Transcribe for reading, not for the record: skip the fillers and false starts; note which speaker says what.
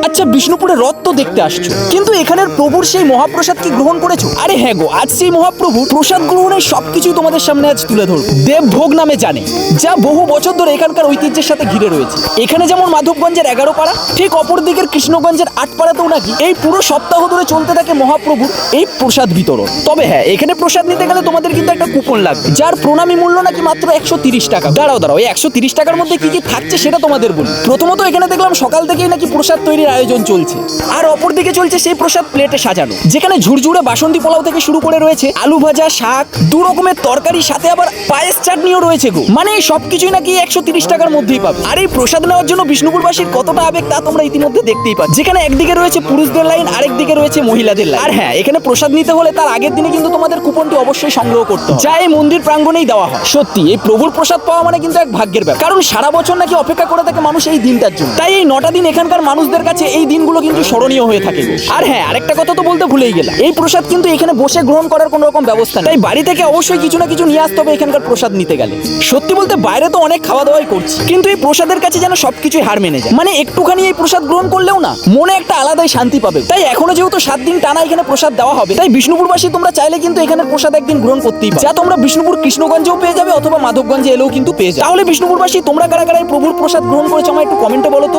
Speaker 1: আচ্ছা, বিষ্ণুপুরে রথ তো দেখতে আসছো, কিন্তু এখানের প্রভুর সেই মহাপ্রসাদ কি গ্রহণ করেছো? আরে হ্যাঁ গো, আজ সেই মহাপ্রভুর প্রসাদ গ্রহণের সবকিছুই তোমাদের সামনে আজ তুলে ধরবো। দেবভোগ নামে জানে, যা বহু বছর ধরে এখানকার ঐতিহ্যের সাথে ঘিরে রয়েছে। এখানে যেমন মাধবগঞ্জের 11 পাড়া, ঠিক অপর দিকের কৃষ্ণগঞ্জের 8 পাড়াতেও নাকি এই পুরো সপ্তাহ ধরে চলতে থাকে মহাপ্রভুর এই প্রসাদ বিতরণ। তবে হ্যাঁ, এখানে প্রসাদ নিতে গেলে তোমাদের কিন্তু একটা কুপন লাগবে, যার প্রণামী মূল্য নাকি মাত্র 130 টাকা। দাঁড়াও, এই 130 টাকার মধ্যে কি কি থাকছে সেটা তোমাদের বলি। প্রথমত এখানে দেখলাম সকাল থেকেই নাকি প্রসাদ তৈরির আয়োজন চলছে, আর অপর দিকে চলছে সেই প্রসাদ প্লেটে সাজানো, যেখানে ঝুরঝুরে বাসন্তী পোলাও থেকে শুরু করে রয়েছে আলু ভাজা, শাক, 2 রকমের তরকারি, সাথে আবার পায়েস চাটনিও রয়েছে গো। মানে এই সবকিছুই নাকি 130 টাকার মধ্যেই পাবে। আর এই প্রসাদ নেওয়ার জন্য বিষ্ণুপুরবাসীর কতটা আবেগ তা তোমরা ইতিমধ্যে দেখতেই পাচ্ছ, যেখানে একদিকে রয়েছে পুরুষদের লাইন, আরেক দিকে রয়েছে মহিলাদের লাইন। আর হ্যাঁ, এখানে প্রসাদ নিতে হলে তার আগের দিনে কিন্তু তোমাদের কুপনটি অবশ্যই সংগ্রহ করতে হবে, যা এই মন্দির প্রাঙ্গণেই দেওয়া হয়। সত্যি এই প্রভুর প্রসাদ পাওয়া মানে কিন্তু এক ভাগ্যের ব্যাপার, কারণ সারা বছর নাকি অপেক্ষা করে থাকে মানুষ এই দিনটার জন্য। তাই এই 9টা দিন এখানকার মানুষদের কাছে এই দিনগুলো কিন্তু স্মরণীয় হয়ে থাকে। আর হ্যাঁ, আরেকটা কথা তো বলতে ভুলেই গেলাম, এই প্রসাদ কিন্তু এখানে বসে গ্রহণ করার কোনো রকম ব্যবস্থা নেই। তাই বাড়ি থেকে অবশ্যই কিছু না কিছু নিয়ে আসতে হবে এখানকার প্রসাদ নিতে গেলে। সত্যি বলতে বাইরে তো অনেক খাওয়া দাওয়াই করছি, কিন্তু এই প্রসাদের কাছে যেন সবকিছুই হার মেনে যায়। মানে একটুখানি এই প্রসাদ গ্রহণ করলেও না মনে একটা আলাদাই শান্তি পাবে। তাই এখনো যেহেতু 7 দিন টানা এখানে প্রসাদ দেওয়া হবে, তাই বিষ্ণুপুরবাসী তোমরা চাইলে কিন্তু এখানের প্রসাদ একদিন গ্রহণ করতেই পারো, যা তোমরা বিষ্ণুপুর কৃষ্ণগঞ্জেও পেয়ে যাবে অথবা মাধবগঞ্জে এলেও কিন্তু পেয়ে যাবে। তাহলে বিষ্ণুপুরবাসী তোমরা কারা কারা এই প্রভুর প্রসাদ গ্রহণ করেছো আমায় একটু কমেন্টে বলো তো।